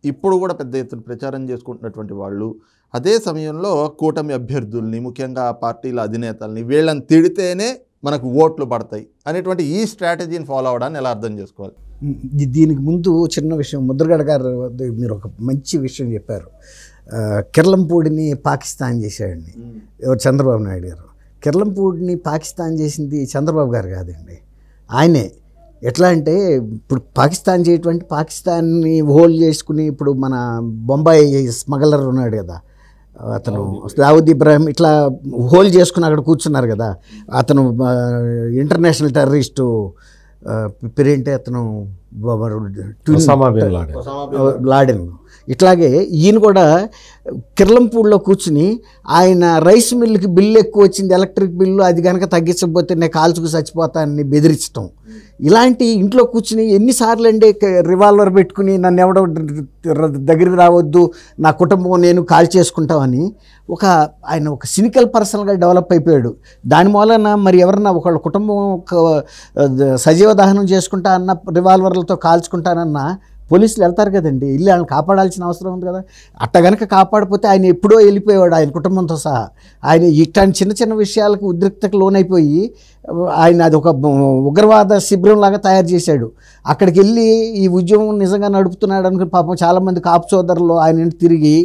ఇప్పుడు కూడా పెద్ద ఎత్తున ప్రచారం చేసుకుంటున్నటువంటి వాళ్ళు, అదే సమయంలో కూటమి అభ్యర్థుల్ని ముఖ్యంగా పార్టీల అధినేతల్ని వీళ్ళని తిడితేనే మనకు ఓట్లు పడతాయి అనేటువంటి ఈ స్ట్రాటజీని ఫాలో అవ్వడాన్ని ఎలా అర్థం చేసుకోవాలి? దీనికి ముందు చిన్న విషయం, ముద్రగడ గారు మీరు ఒక మంచి విషయం చెప్పారు. కిర్లంపూడిని పాకిస్తాన్ చేశాడండి ఎవరు, చంద్రబాబు నాయుడు గారు. కిర్లంపూడిని పాకిస్తాన్ చేసింది చంద్రబాబు గారు కాదండి, ఆయనే. ఎట్లా అంటే ఇప్పుడు పాకిస్తాన్ చేయటువంటి పాకిస్తాన్ని హోల్డ్ చేసుకుని ఇప్పుడు మన బొంబాయి స్మగ్లర్ ఉన్నాడు కదా అతను, దావుద్ ఇబ్రాహిం, ఇట్లా హోల్డ్ చేసుకుని అక్కడ కూర్చున్నారు కదా అతను, ఇంటర్నేషనల్ టెర్రరిస్టు పేరేంటి అతను, లాడెన్. ఇట్లాగే ఈయన కూడా కిర్లంపూడిలో కూర్చుని ఆయన రైస్ మిల్లుకి బిల్లు ఎక్కువ వచ్చింది, ఎలక్ట్రిక్ బిల్లు, అది కనుక తగ్గించకపోతే నేను కాల్చుకు చచ్చిపోతానని బెదిరించడం. ఇలాంటి ఇంట్లో కూర్చుని ఎన్నిసార్లు అండి రివాల్వర్ పెట్టుకుని నన్ను ఎవడో దగ్గరికి రావద్దు, నా కుటుంబం నేను కాల్ చేసుకుంటామని ఆయన ఒక సినికల్ పర్సన్గా డెవలప్ అయిపోయాడు. దాని మూలన మరి ఎవరన్నా ఒకళ్ళ కుటుంబం సజీవ దహనం చేసుకుంటా అన్న, రివాల్వర్లతో కాల్చుకుంటానన్నా పోలీసులు వెళ్తారు కదండి, వెళ్ళి వాళ్ళని కాపాడాల్సిన అవసరం ఉంది కదా. అట్ట కనుక కాపాడిపోతే ఆయన ఎప్పుడో వెళ్ళిపోయాడు ఆయన కుటుంబంతో సహా. ఆయన ఇట్లాంటి చిన్న చిన్న విషయాలకు ఉద్రిక్తకు లోనైపోయి ఆయన అది ఒక ఉగ్రవాద శిబిరంలాగా తయారు చేశాడు. అక్కడికి వెళ్ళి ఈ ఉద్యమం నిజంగా నడుపుతున్నాడు అనుకుని పాపం చాలామంది కాపు సోదరులు ఆయన ఇంటి తిరిగి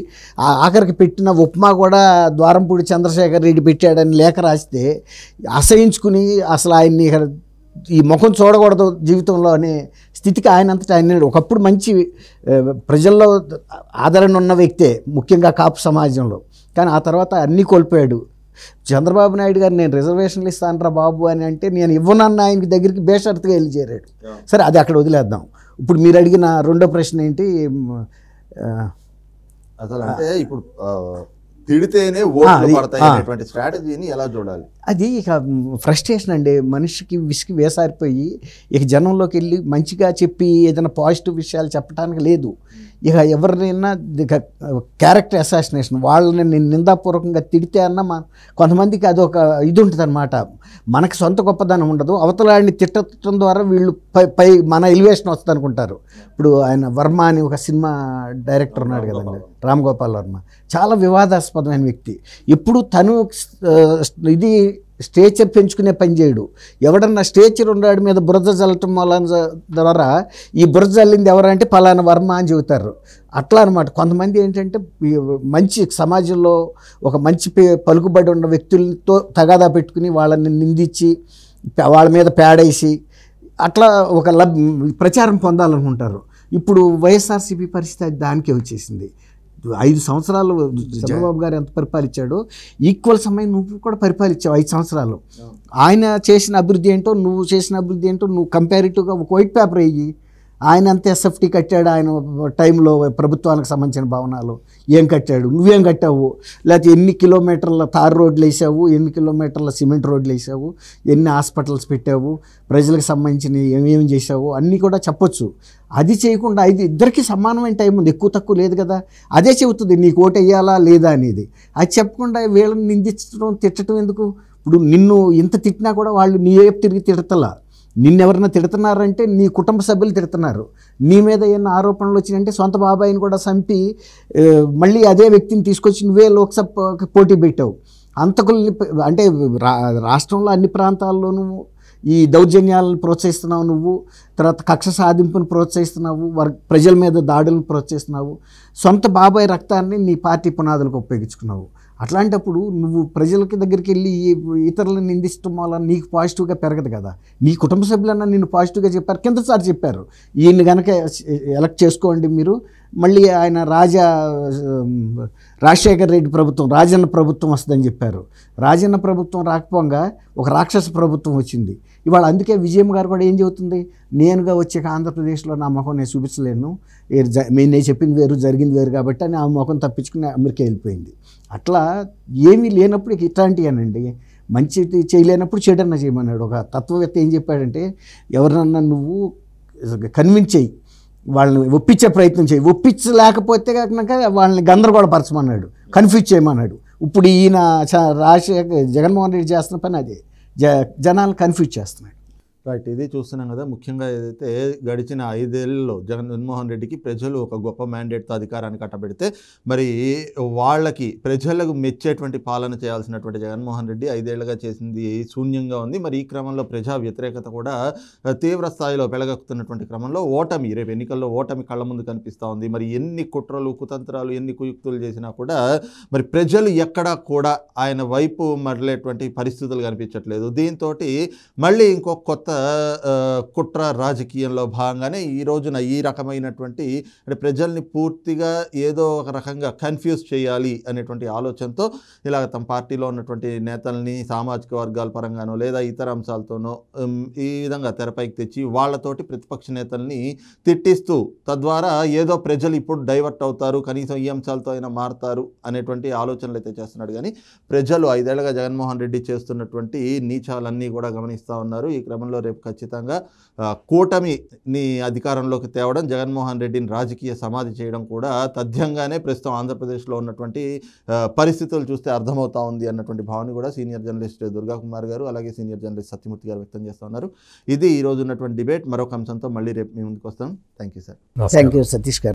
ఆఖరికి పెట్టిన ఉప్మా కూడా ద్వారంపూడి చంద్రశేఖర్ రెడ్డి పెట్టాడని లేఖ రాస్తే అసహించుకుని అసలు ఆయన్ని ఈ ముఖం చూడకూడదు జీవితంలో అనే స్థితికి ఆయనంతటా ఆయన ఒకప్పుడు మంచి ప్రజల్లో ఆదరణ ఉన్న వ్యక్తే, ముఖ్యంగా కాపు సమాజంలో. కానీ ఆ తర్వాత అన్నీ కోల్పోయాడు. చంద్రబాబు నాయుడు గారు నేను రిజర్వేషన్లు ఇస్తానరా బాబు అని అంటే నేను ఇవ్వనన్న ఆయనకి దగ్గరికి బేషరతుగా వెళ్ళి చేరాడు. సరే అది అక్కడ వదిలేద్దాం. ఇప్పుడు మీరు అడిగిన రెండో ప్రశ్న ఏంటి అసలు అంటే ఇప్పుడు తిడితేనే ఓట్లు పడతాయి అనేటువంటి స్ట్రాటజీని ఎలా చూడాలి? అది ఇక ఫ్రస్ట్రేషన్ అండి, మనిషికి విసిగి వేసారిపోయి ఇక జనంలోకి వెళ్ళి మంచిగా చెప్పి ఏదైనా పాజిటివ్ విషయాలు చెప్పడానికి లేదు. ఇక ఎవరినైనా ఇక క్యారెక్టర్ అసాసినేషన్, వాళ్ళని నేను నిందాపూర్వకంగా తిడితే అన్న కొంతమందికి అదొక ఇది ఉంటుంది అనమాట. మనకి సొంత గొప్పదనం ఉండదు, అవతలాడిని తిట్టడం ద్వారా వీళ్ళు పై మన ఎలివేషన్ వస్తుంది అనుకుంటారు. ఇప్పుడు ఆయన వర్మ అని ఒక సినిమా డైరెక్టర్ ఉన్నాడు కదండి, రామ్ గోపాల్ వర్మ, చాలా వివాదాస్పదమైన వ్యక్తి. ఎప్పుడు తను ఇది స్టేచర్ పెంచుకునే పని చేయడు. ఎవడన్నా స్టేచర్ ఉన్నాడు మీద బురద జల్లటం ద్వారా ఈ బురద జల్లింది ఎవరంటే పలానా వర్మ అని చెబుతారు. అట్లా అనమాట. కొంతమంది ఏంటంటే మంచి సమాజంలో ఒక మంచి పలుకుబడి ఉన్న వ్యక్తులతో తగాదా పెట్టుకుని వాళ్ళని నిందించి వాళ్ళ మీద పేడేసి అట్లా ఒక ప్రచారం పొందాలనుకుంటారు. ఇప్పుడు వైఎస్ఆర్సీపీ పరిస్థితి దానికే వచ్చేసింది. 5 సంవత్సరాలు చంద్రబాబు గారు ఎంత పరిపాలించాడో ఈక్వల్ సమయం నువ్వు కూడా పరిపాలించావు 5 సంవత్సరాలు. ఆయన చేసిన అభివృద్ధి ఏంటో నువ్వు చేసిన అభివృద్ధి ఏంటో నువ్వు కంపారిటివ్గా ఒక వైట్ పేపర్ వేయి. ఆయన అంత ఎస్ఎఫ్టీ కట్టాడు ఆయన టైంలో, ప్రభుత్వానికి సంబంధించిన భవనాలు ఏం కట్టాడు, నువ్వేం కట్టావు, లేకపోతే ఎన్ని కిలోమీటర్ల తారు రోడ్లు వేసావు, ఎన్ని కిలోమీటర్ల సిమెంట్ రోడ్లు వేసావు, ఎన్ని హాస్పిటల్స్ పెట్టావు, ప్రజలకు సంబంధించిన ఏమేమి చేసావు అన్నీ కూడా చెప్పొచ్చు. అది చేయకుండా ఇద్దరికి సమానమైన టైం ఉంది, ఎక్కువ తక్కువ లేదు కదా. అదే చెబుతుంది నీకు ఓటు వేయాలా లేదా అనేది. అది చెప్పకుండా వీళ్ళని నిందించడం తిట్టడం ఎందుకు? ఇప్పుడు నిన్ను ఇంత తిట్టినా కూడా వాళ్ళు నీ వైపు తిరిగి తిడతలా. నిన్నెవరన్నా తిడుతున్నారంటే నీ కుటుంబ సభ్యులు తిడుతున్నారు. నీ మీద ఏమైనా ఆరోపణలు వచ్చినాయంటే సొంత బాబాయిని కూడా చంపి మళ్ళీ అదే వ్యక్తిని తీసుకొచ్చి నువ్వే లోక్సభకి పోటీ పెట్టావు. అంతకుల్ని అంటే రాష్ట్రంలో అన్ని ప్రాంతాల్లోనూ ఈ దౌర్జన్యాలను ప్రోత్సహిస్తున్నావు నువ్వు, తర్వాత కక్ష సాధింపును ప్రోత్సహిస్తున్నావు, ప్రజల మీద దాడులను ప్రోత్సహిస్తున్నావు, సొంత బాబాయ్ రక్తాన్ని నీ పార్టీ పునాదులకు ఉపయోగించుకున్నావు. అట్లాంటప్పుడు నువ్వు ప్రజలకి దగ్గరికి వెళ్ళి ఇతరులను నిందించడం వల్ల నీకు పాజిటివ్గా పెరగదు కదా. నీ కుటుంబ సభ్యులన్నా నిన్ను పాజిటివ్గా చెప్పారు, కిందసారి చెప్పారు ఈయన్ని కనుక ఎలక్ట్ చేసుకోండి మీరు, మళ్ళీ ఆయన రాజశేఖర్ రెడ్డి ప్రభుత్వం, రాజన్న ప్రభుత్వం వస్తుందని చెప్పారు. రాజన్న ప్రభుత్వం రాకపోగా ఒక రాక్షస ప్రభుత్వం వచ్చింది ఇవాళ. అందుకే విజయమ్మ గారు కూడా ఏం చెబుతుంది, నేనుగా వచ్చాక ఆంధ్రప్రదేశ్లో నా ముఖం నేను చూపించలేను, నేను చెప్పింది వేరు జరిగింది వేరు కాబట్టి అని ఆ ముఖం తప్పించుకుని అమెరికా వెళ్ళిపోయింది. అట్లా ఏమీ లేనప్పుడు ఇట్లాంటివేనండి, మంచి చేయలేనప్పుడు చెడన్నా చేయమన్నాడు. ఒక తత్వవేత్త ఏం చెప్పాడంటే, ఎవరినన్నా నువ్వు కన్విన్స్ చేయి, వాళ్ళని ఒప్పించే ప్రయత్నం చేయి, ఒప్పించలేకపోతే కనుక వాళ్ళని గందరగోళపరచమన్నాడు, కన్ఫ్యూజ్ చేయమన్నాడు. ఇప్పుడు ఈయన జగన్మోహన్ రెడ్డి చేస్తున్న పని అదే, జనాలు కన్ఫ్యూజ్ చేస్తున్నాడు. రైట్, ఇది చూస్తున్నాం కదా. ముఖ్యంగా ఏదైతే గడిచిన 5 ఏళ్లలో జగన్మోహన్ రెడ్డికి ప్రజలు ఒక గొప్ప మ్యాండేట్తో అధికారాన్ని కట్టబెడితే మరి వాళ్ళకి ప్రజలకు మెచ్చేటువంటి పాలన చేయాల్సినటువంటి జగన్మోహన్ రెడ్డి 5 ఏళ్లుగా చేసింది శూన్యంగా ఉంది. మరి ఈ క్రమంలో ప్రజా వ్యతిరేకత కూడా తీవ్ర స్థాయిలో పెళ్ళగక్కుతున్నటువంటి క్రమంలో ఓటమి, రేపు ఎన్నికల్లో ఓటమి కళ్ళ ముందు కనిపిస్తూ ఉంది. మరి ఎన్ని కుట్రలు కుతంత్రాలు ఎన్ని కుయుక్తులు చేసినా కూడా మరి ప్రజలు ఎక్కడా కూడా ఆయన వైపు మరలేటువంటి పరిస్థితులు కనిపించట్లేదు. దీంతో మళ్ళీ ఇంకో కొత్త కుట్ర రాజకీయంలో భాగంగానే ఈ రోజున ఈ రకమైనటువంటి అంటే ప్రజల్ని పూర్తిగా ఏదో ఒక రకంగా కన్ఫ్యూజ్ చేయాలి అనేటువంటి ఆలోచనతో ఇలా తమ పార్టీలో ఉన్నటువంటి నేతల్ని సామాజిక వర్గాల పరంగానో లేదా ఇతర అంశాలతోనో ఈ విధంగా తెరపైకి తెచ్చి వాళ్ళతోటి ప్రతిపక్ష నేతల్ని తిట్టిస్తూ తద్వారా ఏదో ప్రజలు ఇప్పుడు డైవర్ట్ అవుతారు, కనీసం ఈ అంశాలతో అయినా మారుతారు అనేటువంటి ఆలోచనలు అయితే చేస్తున్నాడు. కానీ ప్రజలు 5 ఏళ్లుగా జగన్మోహన్ రెడ్డి చేస్తున్నటువంటి నీచాలన్నీ కూడా గమనిస్తూ ఉన్నారు. ఈ క్రమంలో రేపు ఖచ్చితంగా కూటమిని అధికారంలోకి తేవడం, జగన్మోహన్ రెడ్డిని రాజకీయ సమాధి చేయడం కూడా తథ్యంగానే ప్రస్తుతం ఆంధ్రప్రదేశ్లో ఉన్నటువంటి పరిస్థితులు చూస్తే అర్థమవుతా ఉంది అన్నటువంటి భావన కూడా సీనియర్ జర్నలిస్ట్ దుర్గా కుమార్ గారు అలాగే సీనియర్ జర్నలిస్ట్ సత్యమూర్తి గారు వ్యక్తం చేస్తూ ఉన్నారు. ఇది ఈ రోజు ఉన్నటువంటి డిబేట్. మరొక అంశంతో మళ్ళీ రేపు మీ ముందుకు వస్తాం. Thank you sir. Thank you Satish గారు.